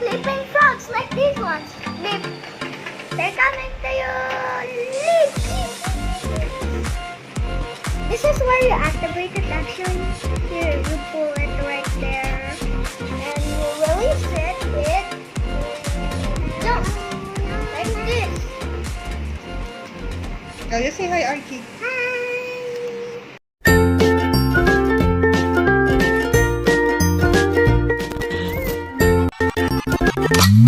flipping frogs like these ones. Flip. They're coming to you. Leap. This is where you activate the action. Here, you pull it right there. And you release it with jump. Like this. Now you say hi, Arki.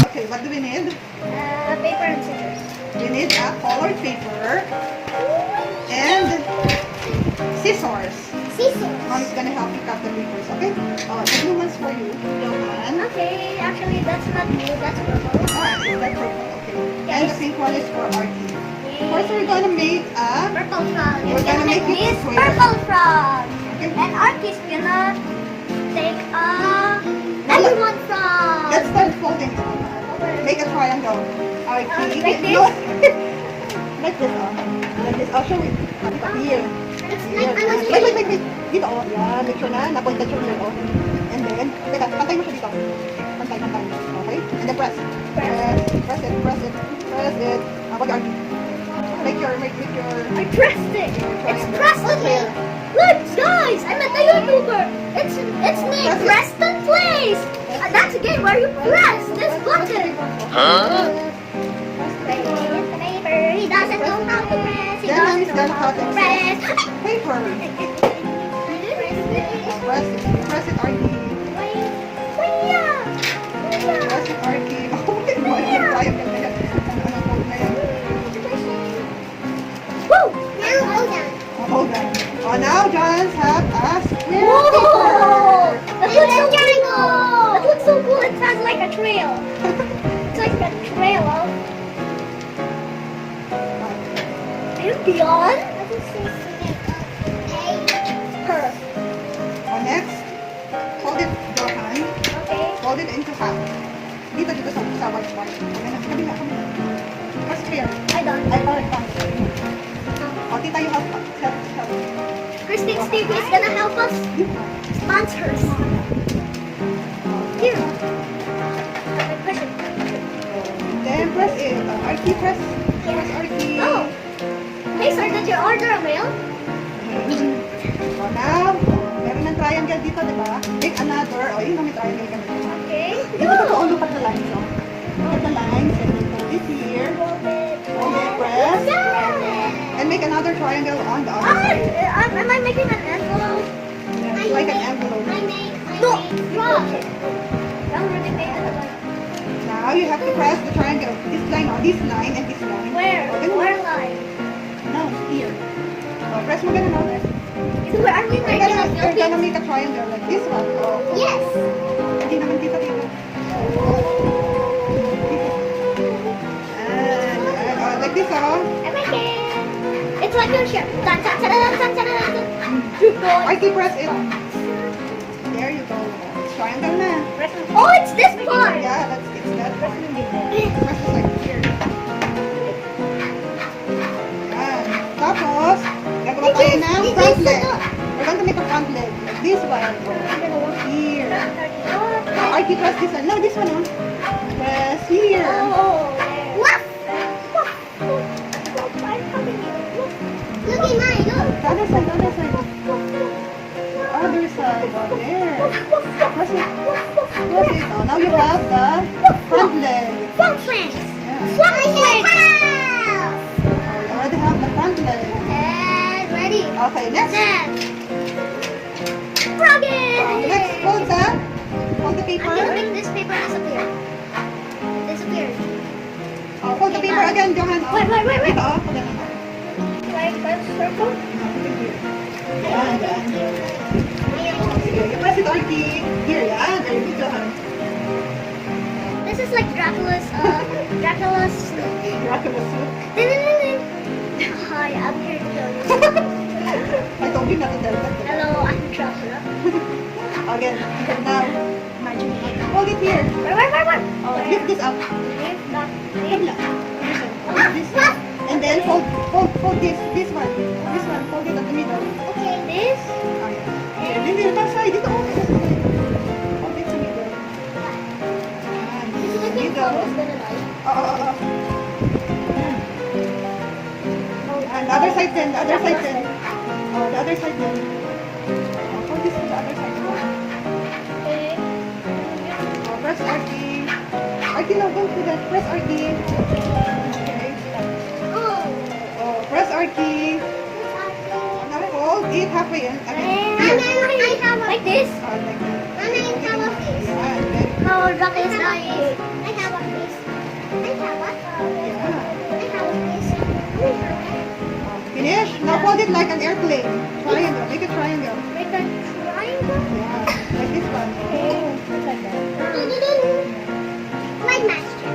Okay, what do we need? Paper and scissors. We need a colored paper and scissors. Scissors. Mom is gonna help you cut the papers, okay? Oh, the blue one's for you, Johann. Okay, actually that's not blue, that's purple. Ah, that's purple, okay. Yes. And the pink one is for Arki. First, we're gonna make a... Purple frog. We're gonna make it this square. purple frog. Okay. And Arki's gonna take everyone frog. Let's start folding. Make a triangle. Arki. Like this? No. Like this, oh. Like this. I'll show you. Here. It's Here. like, Wait. Dito, oh. Yeah, make sure na. Na-pointed siya here, oh. And then, teka, pantay mo siya dito. Pantay. Okay? And then press. Press it. Wag Arki. Make your... I pressed it. It's pressed on me. Here. Look, guys, I'm a YouTuber. It's me, Press it. Preston Plays. That's a game where you press this button. Paper. He doesn't know how to press. He Then doesn't he's know gonna how cut to it. press. Paper. Press it, Arki. Press it, Arki. Oh my God, yung triangle na yan. Ano fold na yan? Woo! Now hold on. Oh, hold on. Oh, now John's have a square Whoa! paper. That looks so cool. That looks so cool. It has like a trail. It's like a trail of. And beyond. Her. Oh, next, hold it, Johann. Okay. Fold it into half. Dito sa white part. Kabila. Press here. I done. Ay, parang. Oh, tita, you help. Christine Stevie is gonna help us. Sponsors. Here. Okay, push it. Then press it. Arki, press. Press Arki. Oh. Hey sir, did you order a meal? So now, meron ng triangle dito, di ba? Make another. Oh, yun na may triangle kami. Okay. Dito to, look at the lines, oh. Look at the lines, and then put it here. Hold it, press. And make another triangle on the other side. Am I making an envelope? Yeah, like an envelope. No, wrong. I already made it. Now you have to press the triangle. This line, oh, this line and this line. Where? Oh, ganun. Where line? No, here. Oh, press mo ganun, oh. Where are we You're making a gonna Philippines? make a triangle like this one. Oh. Yes. Hindi naman dito. And like this, oh. I make it. It's like your shirt. Dun, dun, dun, dun, dun, dun, dun, dun. Arki, press it. There you go. It's triangle na. Oh, it's this part. Yeah, it's that part. Press it like here. Yan. Tapos, gagawa tayo ng front leg. We're going to make a front leg. Like this one. Here. Oh, Arki, press this one. No, this one, oh. Press here. What? Look at mine, look. The other side, the other side. The other side. Oh, there. Press it. Press it. Oh, now you have the front leg. Front legs. Yeah. Front legs. Oh, you already have the front leg. And ready. Okay, next. Then. Froggy. Next, hold that. Hold the paper. I'm gonna make this paper disappear. Disappear. Oh, hold the paper again, Johann. Oh. Wait. Dito, oh. Hold it. Like a circle. Yan. Sige, you press it, Arki. Here, yan. There you go, Johann. This is like Dracula's Dracula soup. Hi, I'm here to tell you. I told you not to tell that. Hello, I'm Dracula. Again, now. Hold it here. Wait. Oh, lift this up. Lift that. Kabila. This. And then fold this one. This one, fold it at the middle. Okay, this. Oh, yeah. Here, dito, side. Dito, oh. Hold it sa middle. Yan. side then, the other side then. Oh, the other side then. Oh, hold this to the other side. Okay. Oh, press Arki. Arki, no, go to that. Press Arki. Okay. Oh, press Arki. Now hold it halfway in. Again. I have like this. Oh, like that. I have a piece. Yeah, very good. No, that is nice. I have a piece. I have a Yeah. I have a piece. Finish? Now hold it like an airplane. Triangle. Make a triangle. Make a triangle. Yeah. Like this one. Okay. Just like that. Like master.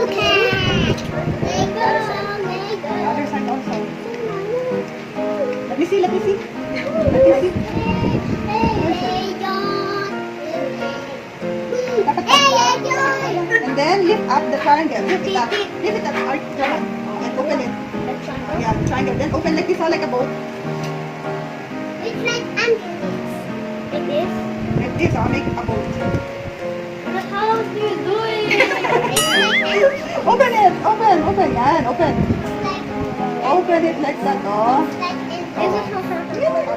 Okay. The other side also. Let me see. Let me see. Let me see. And then lift up the triangle. Lift it up. Lift it up. Johann. And open it. Yeah, the triangle. Then open like this, like a boat. It's like underneath. Like this. Like this, I'll make a boat. But how do you do it? Open it. Open. Yan, open. It's like Open it like that, oh.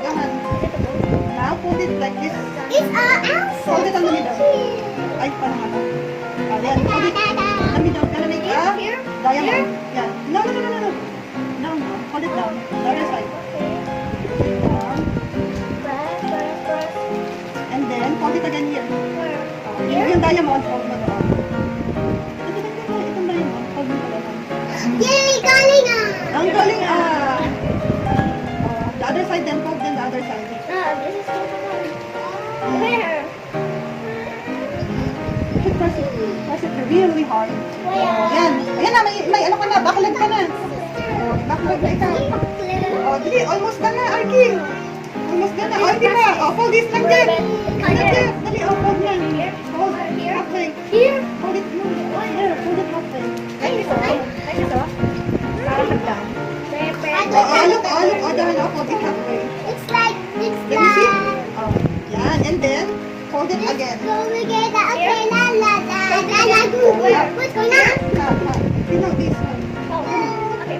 Johann. Now hold it like this. It's a Hold it on the middle. Ay, paano nga ba? Yan, hold it. On the middle. Gonna make a diamond. Yan. No. No. Hold it down. The other side. Down. And then, hold it again here. Yung diamond, hold mo doon. Itong diamond, hold mo doon. Yay! Galing ah! Ang galing ah! The other side then, hold then the other side. This is so fun. Where? You should press it really hard. Yan. Ayan na, may ano ka na, backlog ka na. Backlog na ikaw. Oh, dali, almost done na, Arki. Almost done na. Oh, di ba? Oh, fold this lang din. Dali, oh, fold na. Hold halfway. Here? Hold it, there, hold it halfway. Look, Johann, hold it halfway. It's like Let me see. Oh, yan, and then, hold it again. go together. Okay, la la goo. What's going on? You know this one. Oh, okay.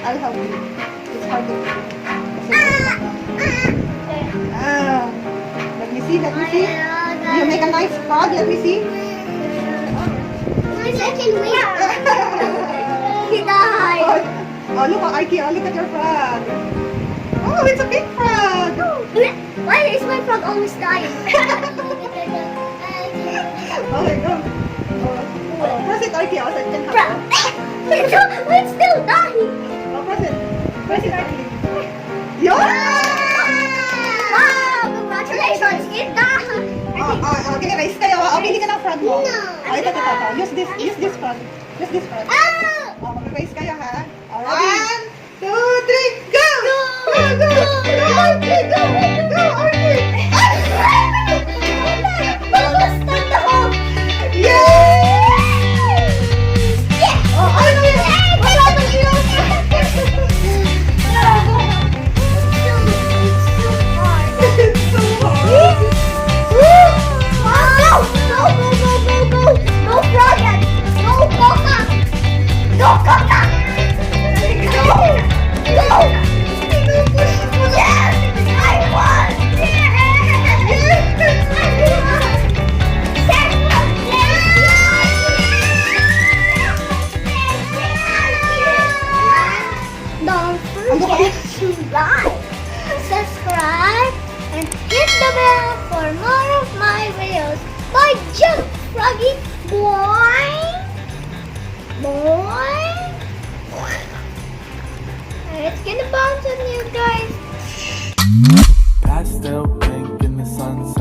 I'll help you. It's hard to do. Let me see. You make a nice frog. Let me see. Second week. He died. Oh, look, Arki. Oh, look at your frog. Oh, it's a big frog. Why is my frog almost dying? Oh my God. Oh, press it, Arki. Oh, so it can help. It's still dying. Oh, press it. Press it, Arki. Yeah! Wow, congratulations. It died. Okay, raise kayo. Oh, pili ka ng frog mo. No. Oh, ito. Use this frog. Use this frog. Ah! Oh, mag-raise kayo, ha? Oh, 1, 2, 3, go! Go, Arki! Go, Arki! Almost done the whole. Yay! Yeah. Oh, ano yun? It's so hard. No project. No coca. No coca. Go. Yes, I won. Don't forget to like, subscribe, and hit the bell for more of my videos. Bye, Jump Froggy boy. It's gonna bounce on you guys. Pastel pink in the sunset.